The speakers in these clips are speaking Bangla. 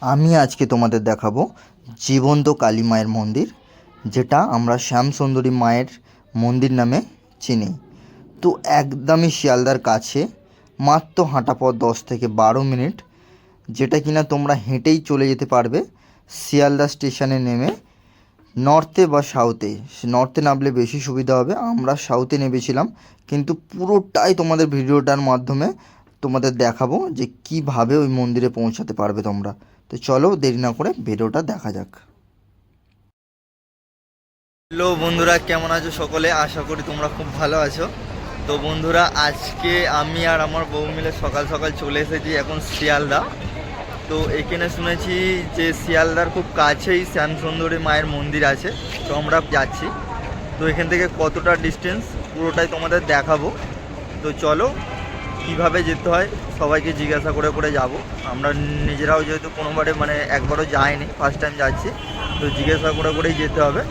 আমি আজকে তোমাদের দেখাবো জীবন্ত কালী মায়ের মন্দির, যেটা আমরা শ্যামসুন্দরী মায়ের মন্দির নামে চিনি। তো একদমই শিয়ালদার কাছে, মাত্র হাঁটা পথ 10 থেকে 12 মিনিট, যেটা কিনা তোমরা হেঁটেই চলে যেতে পারবে শিয়ালদা স্টেশনে নেমে। নর্থে বা সাউথে, নর্থে নামলে বেশি সুবিধা হবে, আমরা সাউথে নেমেছিলাম, কিন্তু পুরোটাই তোমাদের ভিডিওটার মাধ্যমে তোমাদের দেখাবো যে কিভাবে ওই মন্দিরে পৌঁছাতে পারবে তোমরা। তো চলো দেরি না করে ভিডিওটা দেখা যাক। হ্যালো বন্ধুরা, কেমন আছো সকলে? আশা করি তোমরা খুব ভালো আছো। তো বন্ধুরা, আজকে আমি আর আমার বউ মিলে সকাল সকাল চলে এসেছি এখন শিয়ালদা। তো এখানে শুনেছি যে শিয়ালদার খুব কাছেই শ্যামসুন্দরী মায়ের মন্দির আছে, তো আমরা যাচ্ছি। তো এখান থেকে কতটা ডিস্টেন্স পুরোটাই তোমাদের দেখাবো। তো চলো, কিভাবে যেতে হয় সবাইকে জিজ্ঞাসা করে করে যাব। আমরা নিজেরাও যেহেতু কোনোবারে একবারও যাইনি, ফার্স্ট টাইম যাচ্ছি, তো জিজ্ঞাসা করে করেই যেতে হবে।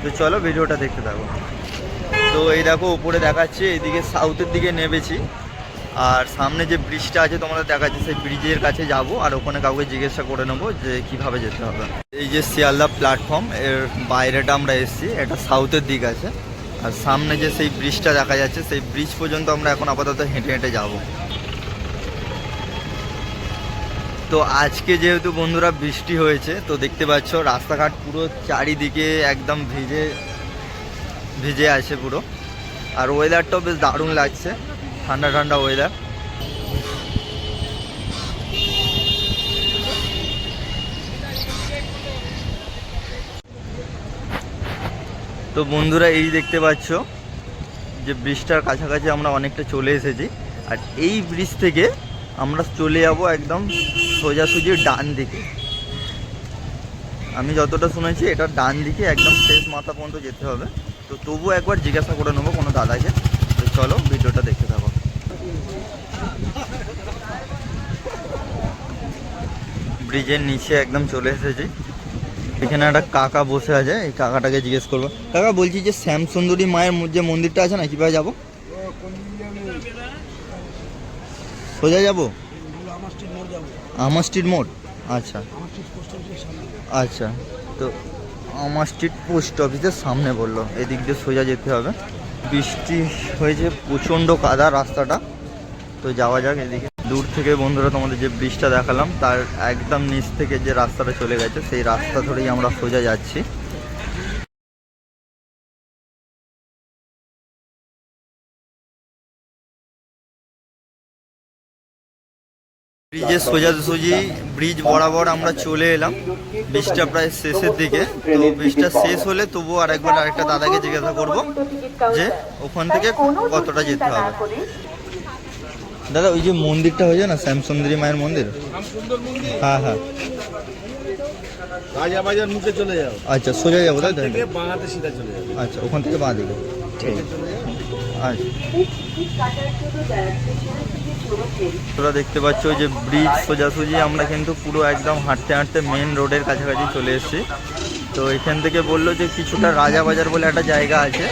তো চলো ভিডিওটা দেখতে থাকো। তো এই দেখো উপরে দেখাচ্ছে, এইদিকে সাউথের দিকে নেমেছি, আর সামনে যে ব্রিজটা আছে তোমাদের দেখাচ্ছে, সেই ব্রিজের কাছে যাব, আর ওখানে কাউকে জিজ্ঞাসা করে নেবো যে কিভাবে যেতে হবে। এই যে শিয়ালদা প্ল্যাটফর্ম, এর বাইরেটা আমরা এসেছি, এটা সাউথের দিক আছে, আর সামনে যে সেই ব্রিজটা দেখা যাচ্ছে, সেই ব্রিজ পর্যন্ত আমরা এখন আপাতত হেঁটে হেঁটে যাব। তো আজকে যেহেতু বন্ধুরা বৃষ্টি হয়েছে, তো দেখতে পাচ্ছ রাস্তাঘাট পুরো চারিদিকে একদম ভিজে ভিজে আছে পুরো, আর ওয়েদারটাও বেশ দারুণ লাগছে, ঠান্ডা ঠান্ডা ওয়েদার। তো বন্ধুরা, এই দেখতে পাচ্ছ যে ব্রিজটার কাছাকাছি আমরা অনেকটা চলে এসেছি, আর এই ব্রিজ থেকে আমরা চলে যাব একদম সোজাসুজি ডান দিকে। আমি যতটা শুনেছি এটা ডান দিকে একদম শেষ মাথা পর্যন্ত যেতে হবে। তো তবুও একবার জিজ্ঞাসা করে নেবো কোনো দাদাকে। তো চলো ভিডিওটা দেখতে থাকো। ব্রিজের নিচে একদম চলে এসেছি, এখানে একটা কাকা বসে আছে, এই কাকাটাকে জিজ্ঞেস করবো। কাকা, বলছি যে শ্যামসুন্দরী মায়ের যে মন্দিরটা আছে না, কীভাবে যাবো? সোজা যাবো? আমার স্ট্রিট মোড়, আচ্ছা আচ্ছা। তো আমার স্ট্রিট পোস্ট অফিসের সামনে বললো, এদিক দিয়ে সোজা যেতে হবে। বৃষ্টি হয়েছে, প্রচণ্ড কাদা রাস্তাটা, তো যাওয়া যাক এদিকে। দূর থেকে বন্ধুরা তোমাদের যে ব্রিজটা দেখালাম, তার একদম নিচ থেকে যে রাস্তাটা চলে গেছে, সেই রাস্তা ধরেই আমরা সোজা যাচ্ছি। ব্রিজের সোজাসুজি ব্রিজ বরাবর আমরা চলে এলাম, ব্রিজটা প্রায় শেষের দিকে। তো ব্রিজটা শেষ হলে তবুও আরেকটা দাদাকে জিজ্ঞাসা করব যে ওখান থেকে কতটা যেতে হবে। দাদা, ওই যে মন্দিরটা হয়েছে না, শ্যামসুন্দরী মায়ের মন্দির, হ্যাঁ হ্যাঁ, রাজা বাজার মুখে চলে যাও। আচ্ছা সোজা যাবো তাই তো? বাঁহাতে সিধা চলে যাবে। আচ্ছা, ওখান থেকে বাঁ দিকে, ঠিক আছে। আচ্ছা, তোরা দেখতে পাচ্ছ ওই যে ব্রিজ সোজাসুজি আমরা কিন্তু পুরো একদম হাঁটতে হাঁটতে মেন রোডের কাছাকাছি চলে এসেছি। তো এখান থেকে বললো যে কিছুটা রাজাবাজার বলে একটা জায়গা আছে,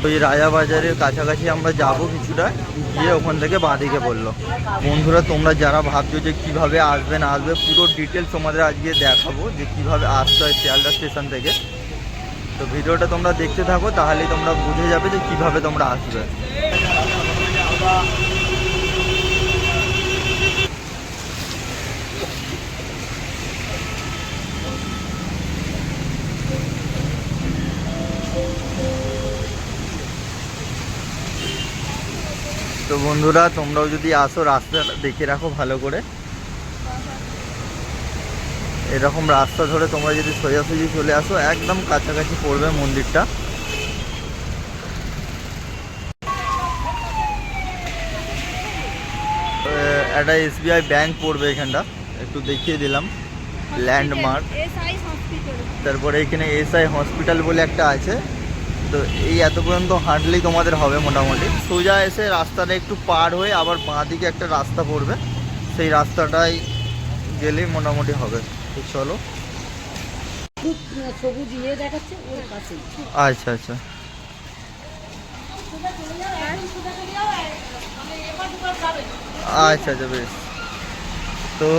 ওই রাজাবাজারের কাছাকাছি আমরা যাব কিছুটা, গিয়ে ওখান থেকে বাঁদিকে বললো। বন্ধুরা, তোমরা যারা ভাবছো যে কিভাবে আসবে না আসবে, পুরো ডিটেলস তোমাদের আজকে দেখাবো যে কিভাবে আসতে হয় শিয়ালদা স্টেশন থেকে। তো ভিডিওটা তোমরা দেখতে থাকো, তাহলেই তোমরা বুঝে যাবে যে কিভাবে তোমরা আসবে। তো বন্ধুরা, তোমরাও যদি আসো রাস্তাটা দেখে রাখো ভালো করে, এরকম রাস্তা ধরে তোমরা যদি সোজাসুজি চলে আসো, একদম কাছাকাছি পড়বে মন্দিরটা। একটা SBI ব্যাংক পড়বে এখানটা, একটু দেখিয়ে দিলাম, ল্যান্ডমার্ক। তারপরে এখানে SI হসপিটাল বলে একটা আছে। তো এই এত পর্যন্ত হাঁটলেই তোমাদের হবে মোটামুটি। সোজা এসে রাস্তাটা একটু পার হয়ে আবার বাঁ দিকে একটা রাস্তা পড়বে, সেই রাস্তাটাই গেলেই মোটামুটি হবে। তো চলো। আচ্ছা আচ্ছা, আচ্ছা আচ্ছা, বেশ। তো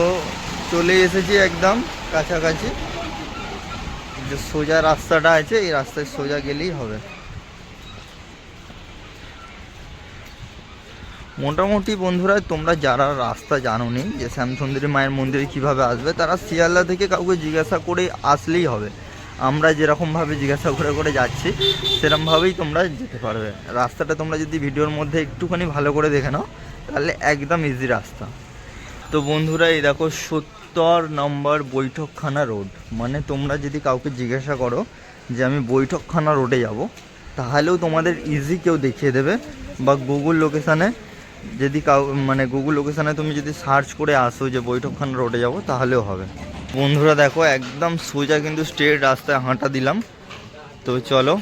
চলে এসেছি একদম কাছাকাছি। যে সোজা রাস্তাটা আছে এই রাস্তায় সোজা গেলেই হবে। মোটামুটি বন্ধুরা তোমরা যারা রাস্তা জানো নি যে শ্যামসুন্দরী মায়ের মন্দিরে কিভাবে আসবে, তারা শিয়ালদা থেকে কাউকে জিজ্ঞাসা করে আসলেই হবে। আমরা যেরকমভাবে জিজ্ঞাসা করে করে যাচ্ছি সেরকমভাবেই তোমরা যেতে পারবে। রাস্তাটা তোমরা যদি ভিডিওর মধ্যে একটুখানি ভালো করে দেখে নাও তাহলে একদম ইজি রাস্তা। তো বন্ধুরা এই দেখো 70 নম্বর বৈঠকখানা রোড। মানে তোমরা যদি কাউকে জিজ্ঞাসা করো যে আমি বৈঠকখানা রোডে যাব, তাহলেও তোমাদের ইজি কেউ দেখিয়ে দেবে। বা গুগল লোকেশানে যদি মানে গুগল লোকেশানে তুমি যদি সার্চ করে আসো যে বৈঠকখানা রোডে যাব, তাহলেও হবে। বন্ধুরা দেখো একদম সোজা কিন্তু স্ট্রেট রাস্তায় হাঁটা দিলাম। তো চলো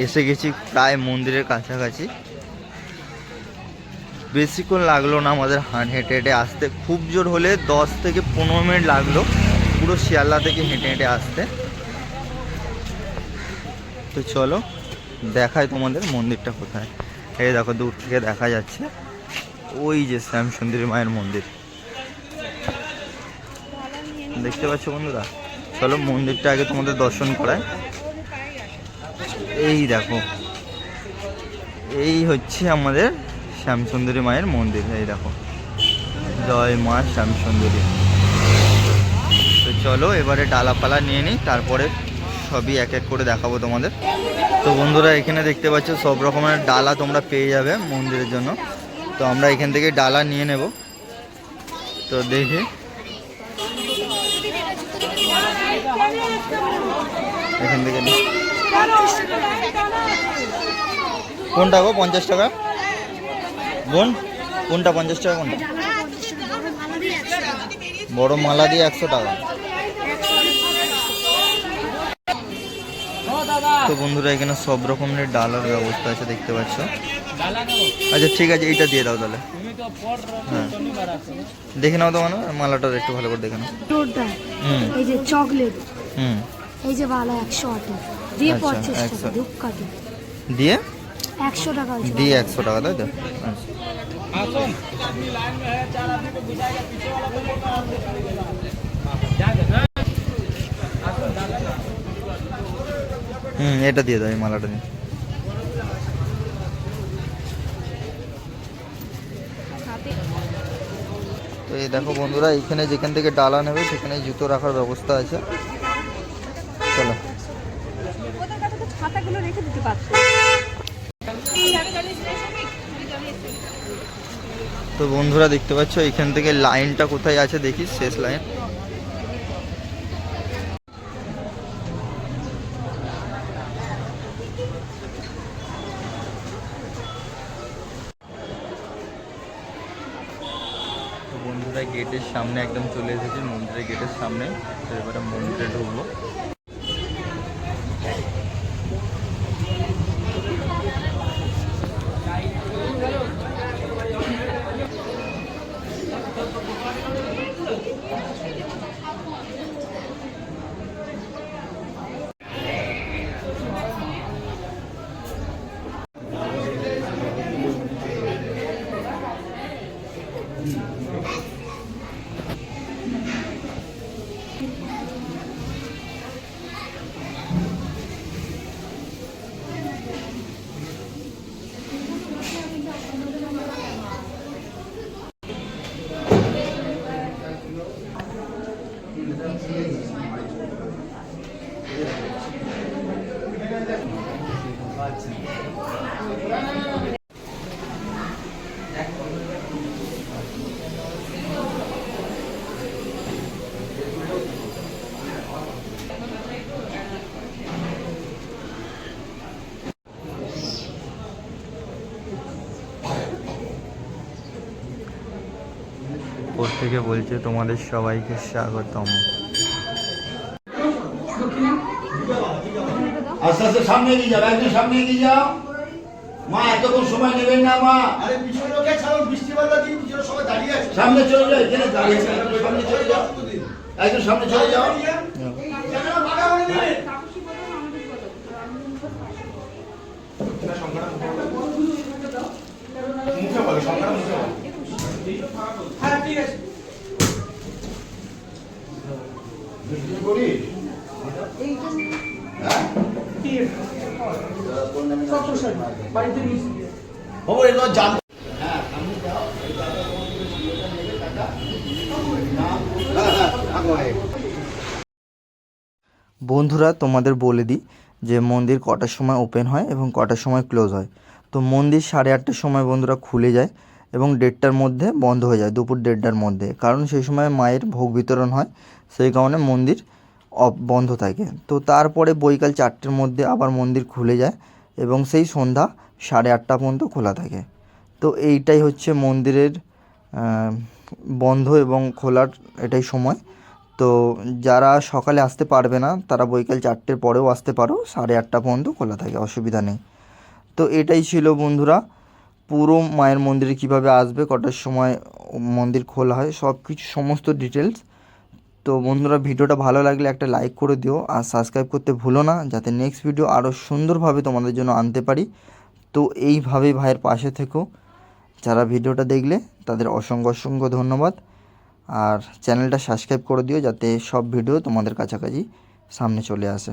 এসে গেছি প্রায় মন্দিরের কাছাকাছি। বেশিক্ষণ লাগলো না আমাদের হেঁটে হেঁটে আসতে, খুব জোর হলে 10 থেকে 15 মিনিট লাগলো পুরো শিয়ালদা থেকে হেঁটে হেঁটে আসতে। তো চলো দেখাই তোমাদের মন্দিরটা কোথায়। এই দেখো দূর থেকে দেখা যাচ্ছে ওই যে শ্যামসুন্দরী মায়ের মন্দির, দেখতে পাচ্ছ বন্ধুরা। চলো মন্দিরটা আগে তোমাদের দর্শন করায়। এই দেখো এই হচ্ছে আমাদের শ্যামসুন্দরী মায়ের মন্দির। এই দেখো জয় মা শ্যামসুন্দরী। তো চলো এবারে ডালাপালা নিয়ে নিই, তারপরে সবই এক এক করে দেখাবো তোমাদের। তো বন্ধুরা এখানে দেখতে পাচ্ছ সব রকমের ডালা তোমরা পেয়ে যাবে মন্দিরের জন্য। তো আমরা এখান থেকে ডালা নিয়ে নেব। তো দেখি এখান থেকে কোনটা গো 50 টাকা বোন? কোনটা 50 টাকা? কোনটা বড় মালা দিয়ে 100 টাকা? তো বন্ধুরা এখানে সব রকমের ডালার ব্যবস্থা আছে দেখতে পাচ্ছ। আচ্ছা ঠিক আছে এইটা দিয়ে দাও তাহলে। হ্যাঁ দেখে নাও তো মানে মালাটা একটু ভালো করে দেখে নাও। এই যে চকলেট, হুম এই যে বালা 108 দিয়ে আচ্ছা, 50 টাকা 100 ধূপকাঠি দিয়ে 100 টাকা হচ্ছে। দিয়ে 100 টাকা তাই তো? আচ্ছা এটা দিয়ে দাও এই মালাটা দিয়ে। তো এই দেখো বন্ধুরা এখানে যেখান থেকে ডালা নেবে সেখানে জুতো রাখার ব্যবস্থা আছে। চলো তো বন্ধুরা দেখতে পাচ্ছ এখান থেকে লাইনটা কোথায় আছে দেখি, শেষ লাইন। তো বন্ধুরা গেটের সামনে একদম চলে এসেছি, মন্দিরের গেটের সামনে। তো এবারে মন্দিরে ঢুকবো। ওর থেকে বলছে তোমাদের সবাইকে স্বাগতম। আস্তে আস্তে সামনে এগিয়ে যাও, একদম সামনে এগিয়ে যাও। মা এতক্ষণ সময় নেবেন না মা। আরে পিছনে লোকে ছাড়ো, বৃষ্টিবাদলা দিন, পিছনে সবাই দাঁড়িয়ে আছে। সামনে চলে যাও, এখানে দাঁড়িয়ে আছে, একদম সামনে চলে যাও, একদম সামনে চলে যাও। দুষ্টুমি করিস? হ্যাঁ? বাবু, এগুলো জান- হ্যাঁ, সামনে যাও, এই দাদা তোমাদের ভিডিওটা নেবে, টাকা। হ্যাঁ, হ্যাঁ, আগে আয়। বন্ধুরা তোমাদের বলে দিই যে মন্দির কটার সময় ওপেন হয় এবং কটার সময় ক্লোজ হয়। তো মন্দির 8:30টার সময় বন্ধুরা খুলে যায় এবং 1:30টার মধ্যে বন্ধ হয়ে যায়, দুপুর 1:30টার মধ্যে, কারণ সেই সময় মায়ের ভোগ বিতরণ হয়, সেই কারণে মন্দির বন্ধ থাকে। তো তারপরে বৈকাল 4টের মধ্যে আবার মন্দির খুলে যায় এবং সেই সন্ধ্যা 8:30টা পর্যন্ত খোলা থাকে। তো এইটাই হচ্ছে মন্দিরের বন্ধ এবং খোলার এটাই সময়। তো যারা সকালে আসতে পারবে না তারা বৈকাল 4টের পরেও আসতে পারো, 8:30টা পর্যন্ত খোলা থাকে, অসুবিধা নেই। তো এটাই ছিল বন্ধুরা পুরো মায়ের মন্দিরে কিভাবে আসবে, কটার সময় মন্দির খোলা হয়, সব কিছু সমস্ত ডিটেলস। তো বন্ধুরা ভিডিওটা ভালো লাগলে একটা লাইক করে দিও আর সাবস্ক্রাইব করতে ভুলো না, যাতে নেক্সট ভিডিও আরও সুন্দরভাবে তোমাদের জন্য আনতে পারি। তো এইভাবেই ভাইয়ের পাশে থেকো। যারা ভিডিওটা দেখলে তাদের অসংখ্য অসংখ্য ধন্যবাদ। আর চ্যানেলটা সাবস্ক্রাইব করে দিও যাতে সব ভিডিও তোমাদের কাছাকাছি সামনে চলে আসে।